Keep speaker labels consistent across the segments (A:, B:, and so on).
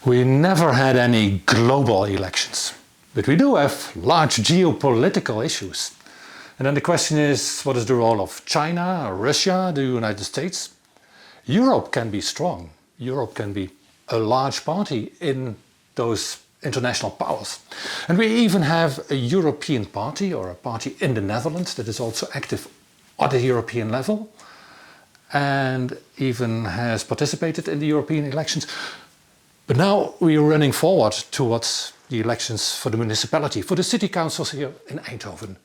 A: We never had any global elections, but we do have large geopolitical issues. And then the question is, what is the role of China, Russia, the United States? Europe can be strong. Europe can be a large party in those international powers. And we even have a European party, or a party in the Netherlands, that is also active at the European level and even has participated in the European elections. But now we are running forward towards the elections for the municipality, for the city councils here in Eindhoven.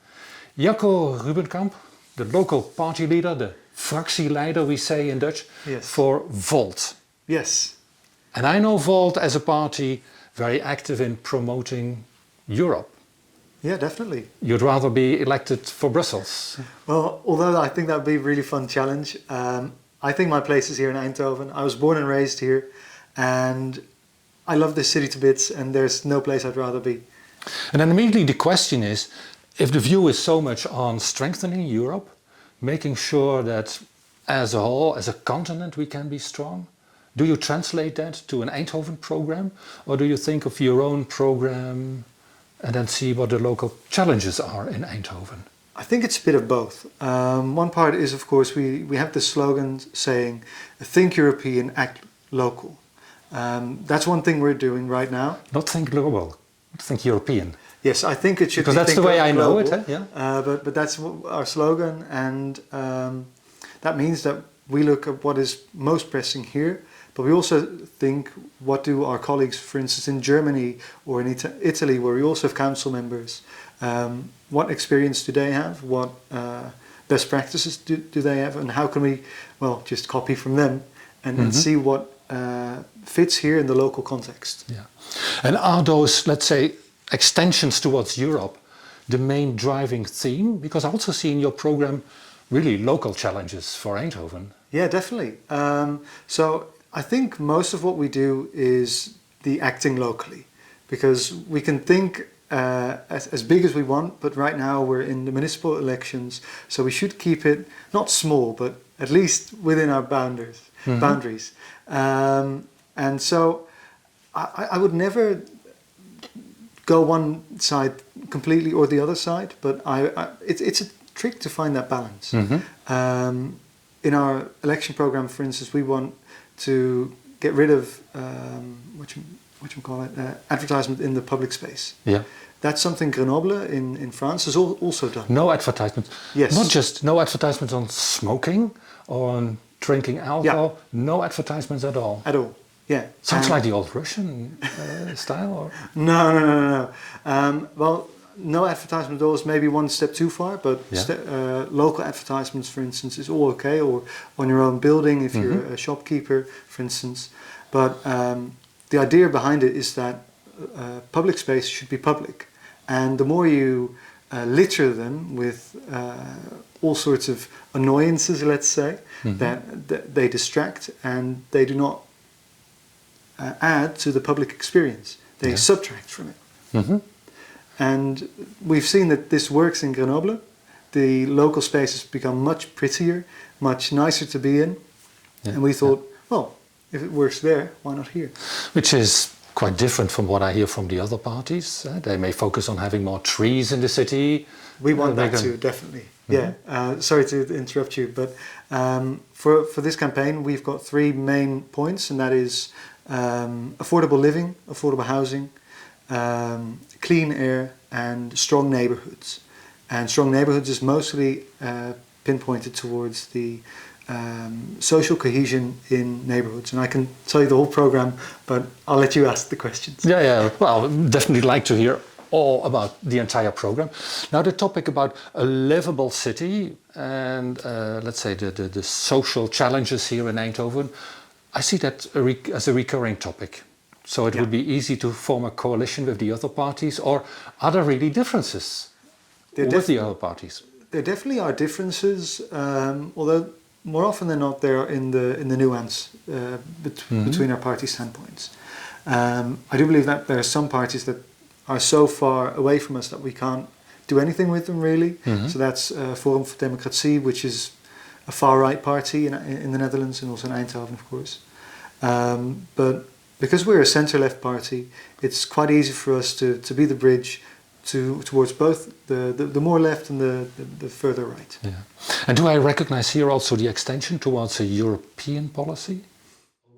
A: Jacco Rubenkamp, the local party leader, the fractieleider we say in Dutch,
B: yes,
A: for Volt.
B: Yes.
A: And I know Volt as a party very active in promoting Europe.
B: Yeah, definitely.
A: You'd rather be elected for Brussels?
B: Well, although I think that would be a really fun challenge, I think my place is here in Eindhoven. I was born and raised here, and I love this city to bits, and there's no place I'd rather be.
A: And then immediately the question is, if the view is so much on strengthening Europe, making sure that as a whole, as a continent, we can be strong, do you translate that to an Eindhoven program, or do you think of your own program and then see what the local challenges are in Eindhoven?
B: I think it's a bit of both. One part is, of course, we have the slogan saying, think European, act local. That's one thing we're doing right now.
A: Not think global, think European.
B: Yes, I think it should
A: because
B: be
A: that's the way I know
B: global,
A: it, yeah.
B: But that's our slogan, and that means that we look at what is most pressing here, but we also think, what do our colleagues, for instance, in Germany or in Italy, where we also have council members, what experience do they have? What best practices do they have? And how can we, well, just copy from them and see what fits here in the local context.
A: Yeah. And are those, let's say, extensions towards Europe the main driving theme? Because I also see in your program really local challenges for Eindhoven.
B: Yeah, definitely. So I think most of what we do is the acting locally, because we can think as big as we want, but right now we're in the municipal elections, so we should keep it not small, but at least within our boundaries. And so I would never go one side completely or the other side, but it's a trick to find that balance. In our election program, for instance, we want to get rid of advertisement in the public space.
A: Yeah.
B: That's something Grenoble in France has also done.
A: No advertisement.
B: Yes.
A: Not just no advertisements on smoking or on drinking alcohol. Yeah. No advertisements at all.
B: At all. Yeah.
A: Sounds like the old Russian style. Or?
B: No. Well, no advertisement at all is maybe one step too far, but local advertisements, for instance, is all okay, or on your own building if you're a shopkeeper, for instance. But the idea behind it is that public space should be public, and the more you litter them with all sorts of annoyances, let's say, that they distract and they do not add to the public experience. They subtract from it. And we've seen that this works in Grenoble. The local spaces become much prettier, much nicer to be in. Yeah. And we thought, well, if it works there, why not here?
A: Which is quite different from what I hear from the other parties. They may focus on having more trees in the city.
B: We want that too, definitely. Yeah. Sorry to interrupt you, but for this campaign, we've got three main points, and that is affordable living, affordable housing, clean air, and strong neighborhoods. And strong neighborhoods is mostly pinpointed towards the social cohesion in neighborhoods. And I can tell you the whole program, but I'll let you ask the questions.
A: Yeah. Well, definitely like to hear all about the entire program. Now, the topic about a livable city and let's say the social challenges here in Eindhoven, I see that as a recurring topic. So it would be easy to form a coalition with the other parties, or are there really differences with the other parties?
B: There definitely are differences, although more often than not they are in the nuance between our party standpoints. I do believe that there are some parties that are so far away from us that we can't do anything with them really. So that's Forum for Democratie, which is a far right party in the Netherlands and also in Eindhoven, of course. But because we're a centre-left party, it's quite easy for us to be the bridge towards both the more left and the further right.
A: Yeah. And do I recognize here also the extension towards a European policy?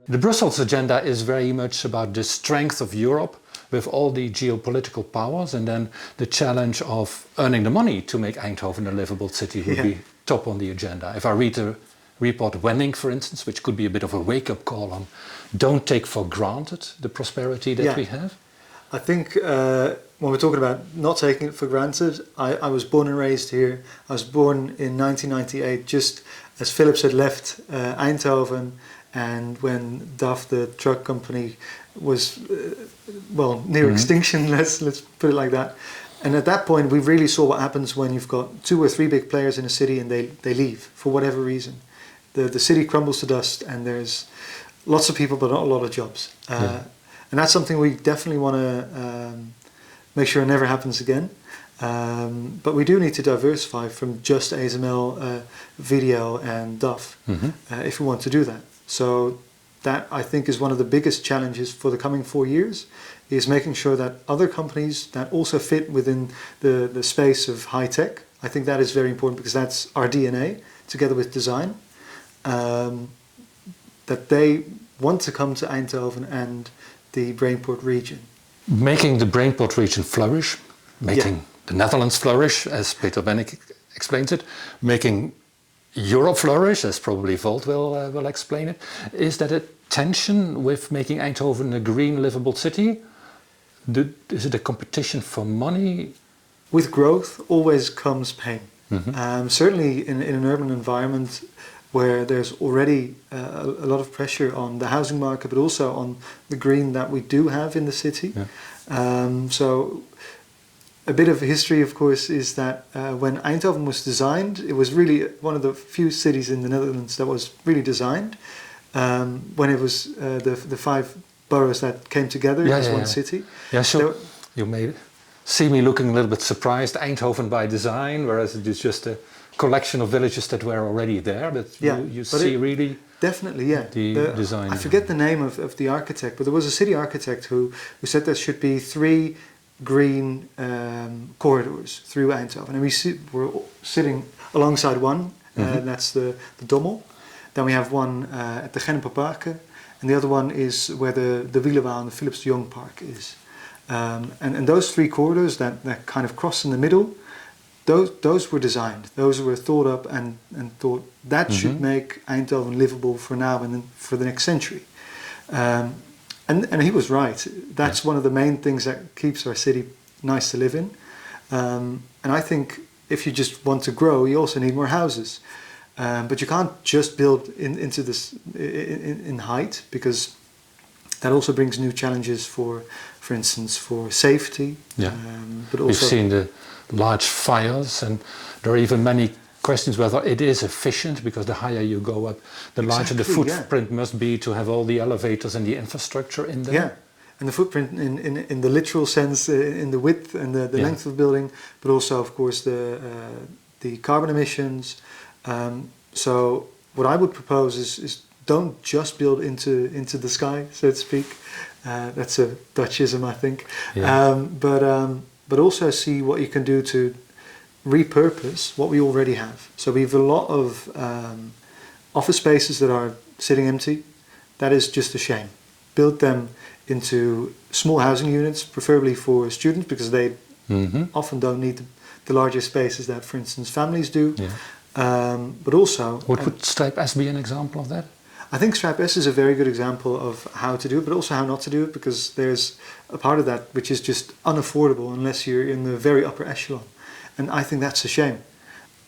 A: The Brussels agenda is very much about the strength of Europe with all the geopolitical powers, and then the challenge of earning the money to make Eindhoven a livable city would be top on the agenda. If I read the report Wenning, for instance, which could be a bit of a wake-up call on don't take for granted the prosperity that we have.
B: I think when we're talking about not taking it for granted, I was born and raised here. I was born in 1998, just as Philips had left Eindhoven, and when DAF, the truck company, was near extinction. Let's put it like that. And at that point, we really saw what happens when you've got 2 or 3 big players in a city and they leave for whatever reason. The city crumbles to dust, and there's lots of people, but not a lot of jobs. And that's something we definitely want to make sure it never happens again. But we do need to diversify from just ASML, video and DAF if we want to do that. So that, I think, is one of the biggest challenges for the coming 4 years, is making sure that other companies that also fit within the space of high tech, I think that is very important, because that's our DNA, together with design, that they want to come to Eindhoven and the Brainport region.
A: Making the Brainport region flourish, making the Netherlands flourish, as Peter Bennick explains it, making Europe flourish, as probably Volt will explain it. Is that a tension with making Eindhoven a green, livable city? Is it a competition for money?
B: With growth always comes pain. Certainly in an urban environment where there's already a lot of pressure on the housing market, but also on the green that we do have in the city. So a bit of history, of course, is that when Eindhoven was designed, it was really one of the few cities in the Netherlands that was really designed. When it was the 5 boroughs that came together as one city.
A: Yeah, so you may see me looking a little bit surprised. Eindhoven by design, whereas it is just a collection of villages that were already there. But you see really
B: definitely,
A: the design.
B: I forget the name of the architect, but there was a city architect who said there should be 3 green corridors through Eindhoven, and we're sitting alongside one, and that's the Dommel. Then we have one at the Genneperparken, and the other one is where the Wielerbaan and the Philips de Jong Park is. And those 3 corridors that kind of cross in the middle, those were designed. Those were thought up and thought that should make Eindhoven livable for now and then for the next century. And he was right. That's one of the main things that keeps our city nice to live in. And I think if you just want to grow, you also need more houses. But you can't just build into this in height, because that also brings new challenges for instance, for safety. But also
A: we've seen the large fires, and there are even many questions whether it is efficient, because the higher you go up, the larger the footprint must be to have all the elevators and the infrastructure in there. And
B: the footprint in the literal sense, in the width and the length of the building, but also, of course, the carbon emissions. So what I would propose is don't just build into the sky, so to speak. That's a Dutchism, I think. But also see what you can do to repurpose what we already have. So we have a lot of office spaces that are sitting empty. That is just a shame. Build them into small housing units, preferably for students, because they often don't need the larger spaces that, for instance, families do. But also...
A: Would Strijp S be an example of that?
B: I think Strijp S is a very good example of how to do it, but also how not to do it, because there's a part of that which is just unaffordable unless you're in the very upper echelon. And I think that's a shame.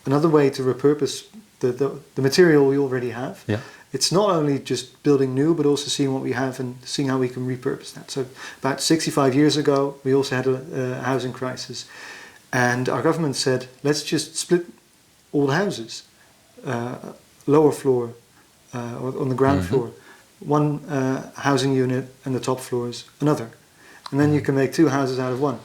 B: Another way to repurpose the material we already have, it's not only just building new, but also seeing what we have and seeing how we can repurpose that. So about 65 years ago, we also had a housing crisis. And our government said, let's just split all the houses, lower floor, or on the ground floor, one housing unit, and the top floors another. And then you can make 2 houses out of one.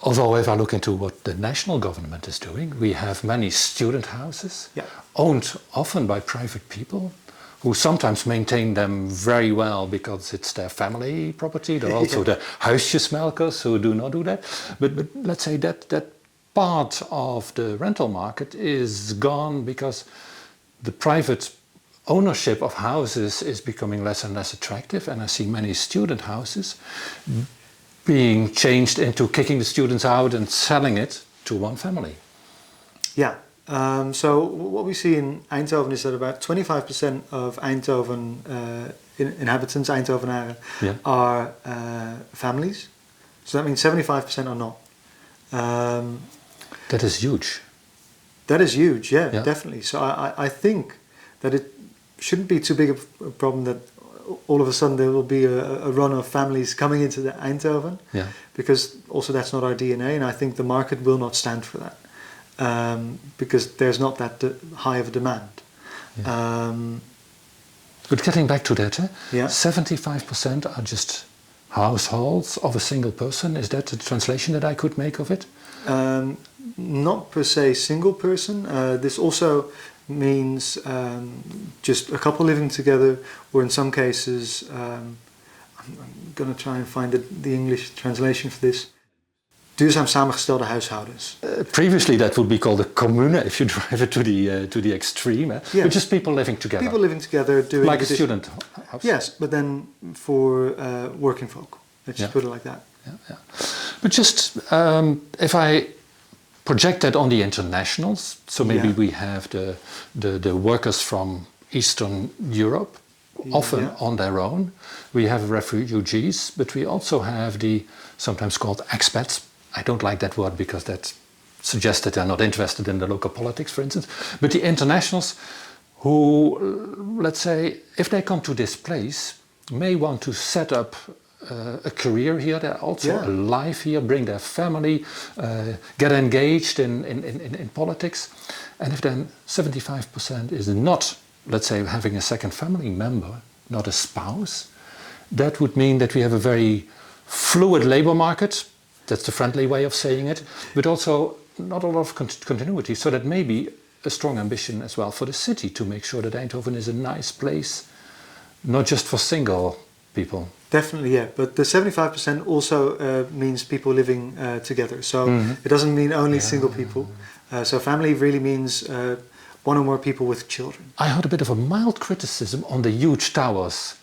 A: Although if I look into what the national government is doing, we have many student houses, owned often by private people, who sometimes maintain them very well because it's their family property. There are also the huisjesmelkers who do not do that. But let's say that part of the rental market is gone because the private ownership of houses is becoming less and less attractive, and I see many student houses being changed into kicking the students out and selling it to one family.
B: Yeah. So what we see in Eindhoven is that about 25% of Eindhoven inhabitants, Eindhovenaren, are families. So that means 75% are not.
A: That is huge.
B: That is huge, yeah, definitely. So I think that it shouldn't be too big a problem that all of a sudden there will be a run of families coming into the Eindhoven, because also that's not our DNA, and I think the market will not stand for that, because there's not that high of a demand.
A: But getting back to that, 75% are just households of a single person. Is that the translation that I could make of it?
B: Not per se single person. This also means just a couple living together, or in some cases, I'm going to try and find the English translation for this. Duurzaam samengestelde huishoudens.
A: Previously that would be called a commune if you drive it to the extreme. But just people living together.
B: People living together doing...
A: Like a student house.
B: Yes, but then for working folk. Let's just put it like that.
A: But just if I project that on the internationals, so maybe we have the workers from Eastern Europe, often on their own. We have refugees, but we also have the sometimes called expats. I don't like that word because that suggests that they're not interested in the local politics, for instance. But the internationals who, let's say, if they come to this place, may want to set up a career here. They're also alive here, bring their family, get engaged in politics. And if then 75% is not, let's say, having a second family member, not a spouse, that would mean that we have a very fluid labor market. That's the friendly way of saying it, but also not a lot of continuity. So that may be a strong ambition as well for the city to make sure that Eindhoven is a nice place, not just for single people.
B: Definitely, yeah. But the 75% also means people living together. So it doesn't mean only single people. So family really means one or more people with children.
A: I heard a bit of a mild criticism on the huge towers,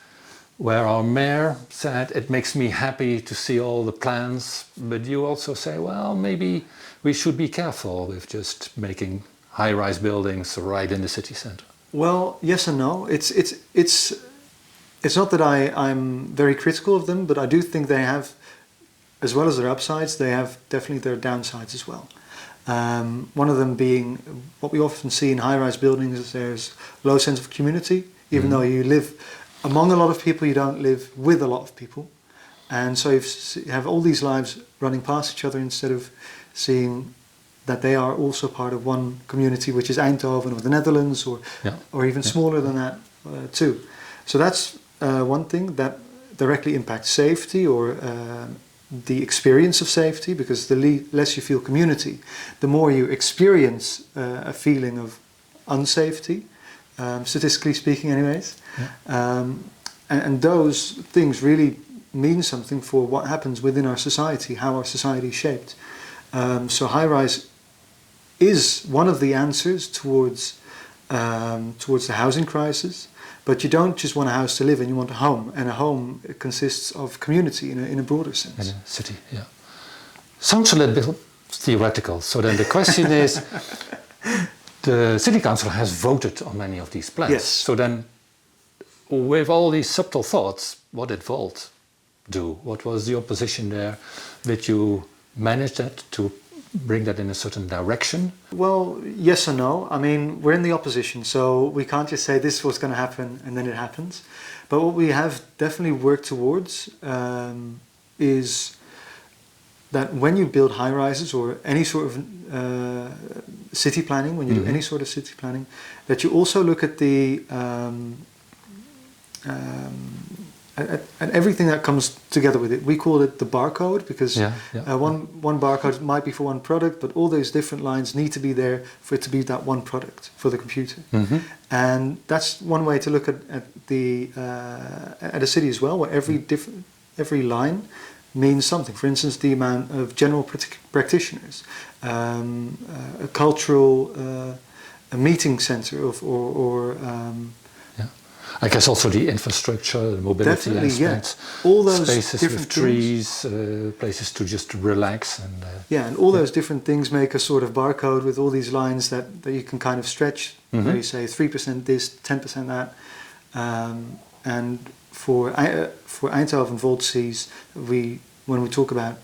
A: where our mayor said, it makes me happy to see all the plans, but you also say, well, maybe we should be careful with just making high-rise buildings right in the city centre.
B: Well, yes and no. It's not that I'm very critical of them, but I do think they have, as well as their upsides, they have definitely their downsides as well. One of them being, what we often see in high-rise buildings is there's low sense of community. Even though you live among a lot of people, you don't live with a lot of people. And so you have all these lives running past each other instead of seeing that they are also part of one community, which is Eindhoven or the Netherlands, or even smaller than that too. So that's one thing that directly impacts safety or the experience of safety, because the less you feel community, the more you experience a feeling of unsafety, statistically speaking anyways. And those things really mean something for what happens within our society, how our society is shaped. So high-rise is one of the answers towards the housing crisis. But you don't just want a house to live in, you want a home. And a home consists of community in a broader sense.
A: In a city, yeah. Sounds a little bit theoretical. So then the question is, the city council has voted on many of these plans.
B: Yes.
A: So then, with all these subtle thoughts, what did Volt do? What was the opposition there? Did you manage that to bring that in a certain direction?
B: Well, yes and no. I mean, we're in the opposition, so we can't just say this is what's going to happen and then it happens. But what we have definitely worked towards is that when you build high-rises or any sort of city planning, when you do any sort of city planning, that you also look at the and everything that comes together with it. We call it the barcode because one barcode might be for one product, but all those different lines need to be there for it to be that one product for the computer.
A: Mm-hmm.
B: And that's one way to look at a city as well, where every line means something. For instance, the amount of general practitioners, a cultural a meeting center
A: I guess also the infrastructure, the mobility aspects,
B: all those
A: spaces
B: different
A: with trees, places to just relax.
B: And all those different things make a sort of barcode with all these lines that you can kind of stretch, where you say 3% this, 10% that. And for Eindhoven Voltsees, when we talk about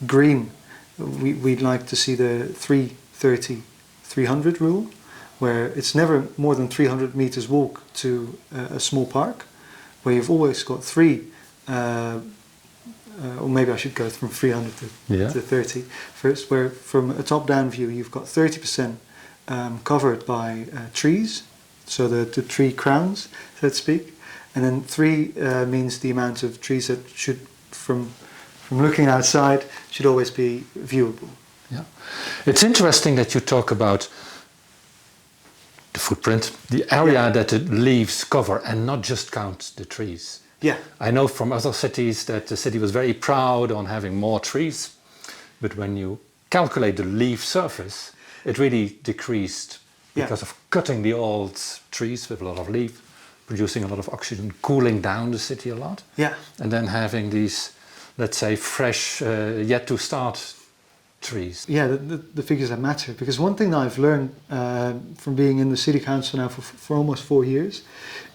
B: green, we'd like to see the 330-300 rule, where it's never more than 300 meters walk to a small park, where you've always got or maybe I should go from 300 to 30 first, where from a top-down view you've got 30% covered by trees, so the tree crowns, so to speak, and then 3 means the amount of trees that should, from looking outside, should always be viewable.
A: Yeah, it's interesting that you talk about the footprint, the area that the leaves cover, and not just count the trees.
B: Yeah.
A: I know from other cities that the city was very proud on having more trees, but when you calculate the leaf surface, it really decreased because of cutting the old trees with a lot of leaf, producing a lot of oxygen, cooling down the city a lot.
B: Yeah.
A: And then having these, let's say, fresh, yet to start trees.
B: Yeah, the figures that matter, because one thing that I've learned from being in the city council now for almost 4 years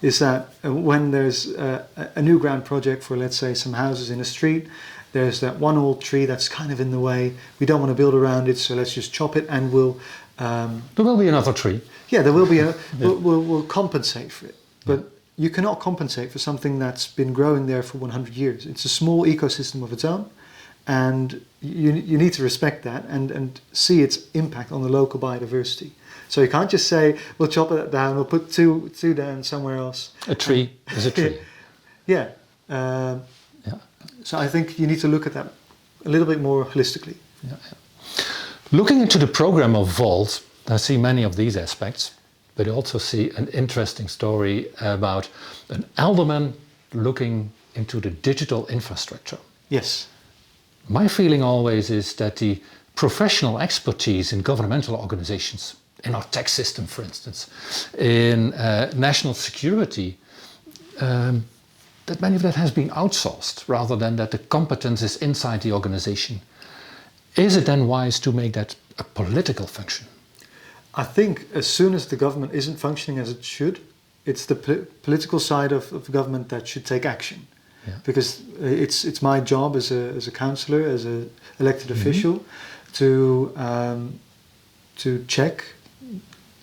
B: is that when there's a new grand project for, let's say, some houses in a street, there's that one old tree that's kind of in the way, we don't want to build around it, so let's just chop it and we'll...
A: there will be another tree.
B: Yeah, there will be we'll compensate for it, but you cannot compensate for something that's been growing there for 100 years. It's a small ecosystem of its own, and you need to respect that and see its impact on the local biodiversity. So you can't just say, we'll chop it down, we'll put two down somewhere else.
A: A tree is a tree.
B: Yeah. So I think you need to look at that a little bit more holistically.
A: Yeah. Looking into the program of Volt, I see many of these aspects, but I also see an interesting story about an alderman looking into the digital infrastructure.
B: Yes.
A: My feeling always is that the professional expertise in governmental organizations, in our tax system, for instance, in national security, that many of that has been outsourced rather than that the competence is inside the organization. Is it then wise to make that a political function?
B: I think as soon as the government isn't functioning as it should, it's the political side of the government that should take action. Yeah. Because it's my job as a councillor, as an elected official, to check,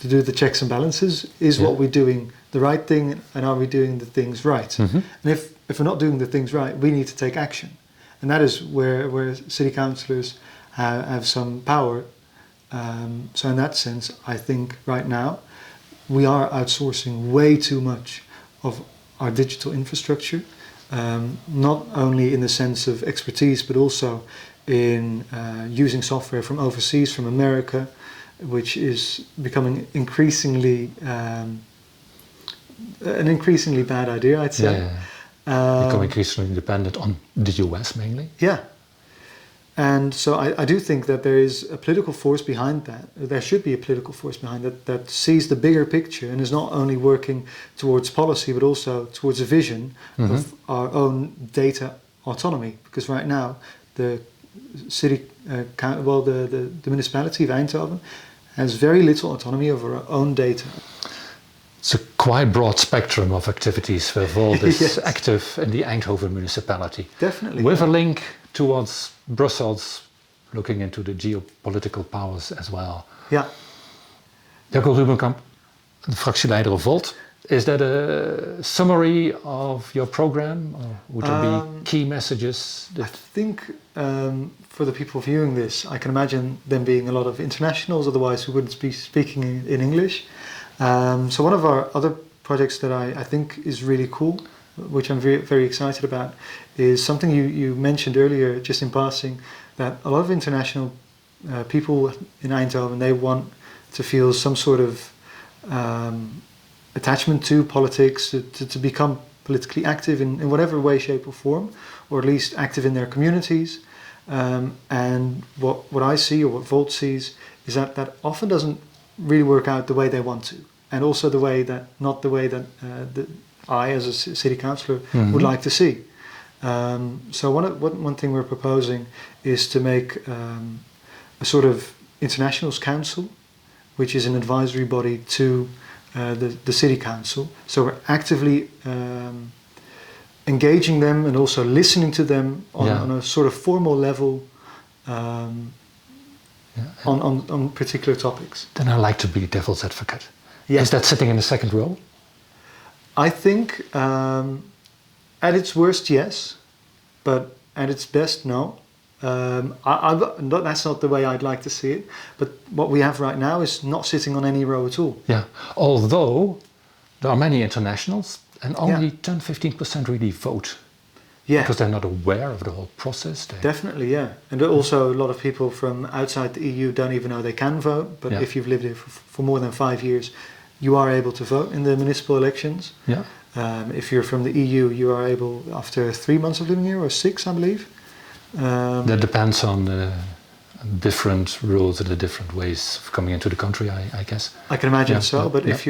B: to do the checks and balances. Is what we're doing the right thing, and are we doing the things right? And if we're not doing the things right, we need to take action, and that is where city councillors have some power. So in that sense, I think right now we are outsourcing way too much of our digital infrastructure. Not only in the sense of expertise, but also in using software from overseas, from America, which is becoming increasingly an increasingly bad idea, I'd say.
A: Become increasingly dependent on the US mainly.
B: Yeah. And so I do think that there is a political force behind that. There should be a political force behind that sees the bigger picture and is not only working towards policy, but also towards a vision of our own data autonomy. Because right now, the city, the municipality of Eindhoven has very little autonomy over our own data.
A: It's a quite broad spectrum of activities where Volt is active in the Eindhoven municipality.
B: Definitely.
A: With a link towards Brussels, looking into the geopolitical powers as well.
B: Yeah.
A: Jacco Rubenkamp, the fractieleider of Volt. Is that a summary of your program, or would there be key messages?
B: I think for the people viewing this, I can imagine them being a lot of internationals, otherwise we wouldn't be speaking in English. So one of our other projects that I think is really cool which I'm very, very excited about, is something you mentioned earlier, just in passing, that a lot of international people in Eindhoven, they want to feel some sort of attachment to politics, to become politically active in whatever way, shape or form, or at least active in their communities. And what I see, or what Volt sees, is that often doesn't really work out the way they want to, and also not the way that I, as a city councillor, would like to see. So one thing we're proposing is to make a sort of internationals council, which is an advisory body to the city council. So we're actively engaging them and also listening to them on a sort of formal level on particular topics.
A: Then I like to be devil's advocate.
B: Yeah.
A: Is that sitting in the second row?
B: I think at its worst, yes, but at its best, no. That's not the way I'd like to see it, but what we have right now is not sitting on any row at all.
A: Yeah, although there are many internationals and only 10-15% really vote.
B: Yeah.
A: Because they're not aware of the whole process.
B: Definitely, yeah. And also a lot of people from outside the EU don't even know they can vote, but if you've lived here for more than 5 years, you are able to vote in the municipal elections.
A: Yeah.
B: If you're from the EU, you are able, after 3 months of living here, or 6, I believe.
A: That depends on the different rules and the different ways of coming into the country, I guess.
B: I can imagine but if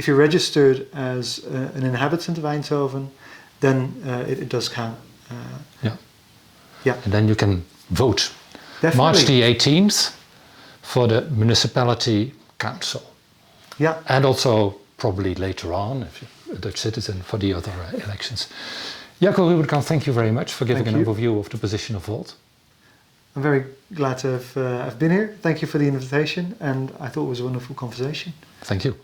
B: you're registered as an inhabitant of Eindhoven, then it does count.
A: And then you can vote.
B: Definitely.
A: March the 18th for the municipality council.
B: Yeah.
A: And also probably later on, if you're a Dutch citizen, for the other elections. Jacco, Rubenkamp, thank you very much for giving an overview of the position of Volt.
B: I'm very glad to have been here. Thank you for the invitation, and I thought it was a wonderful conversation.
A: Thank you.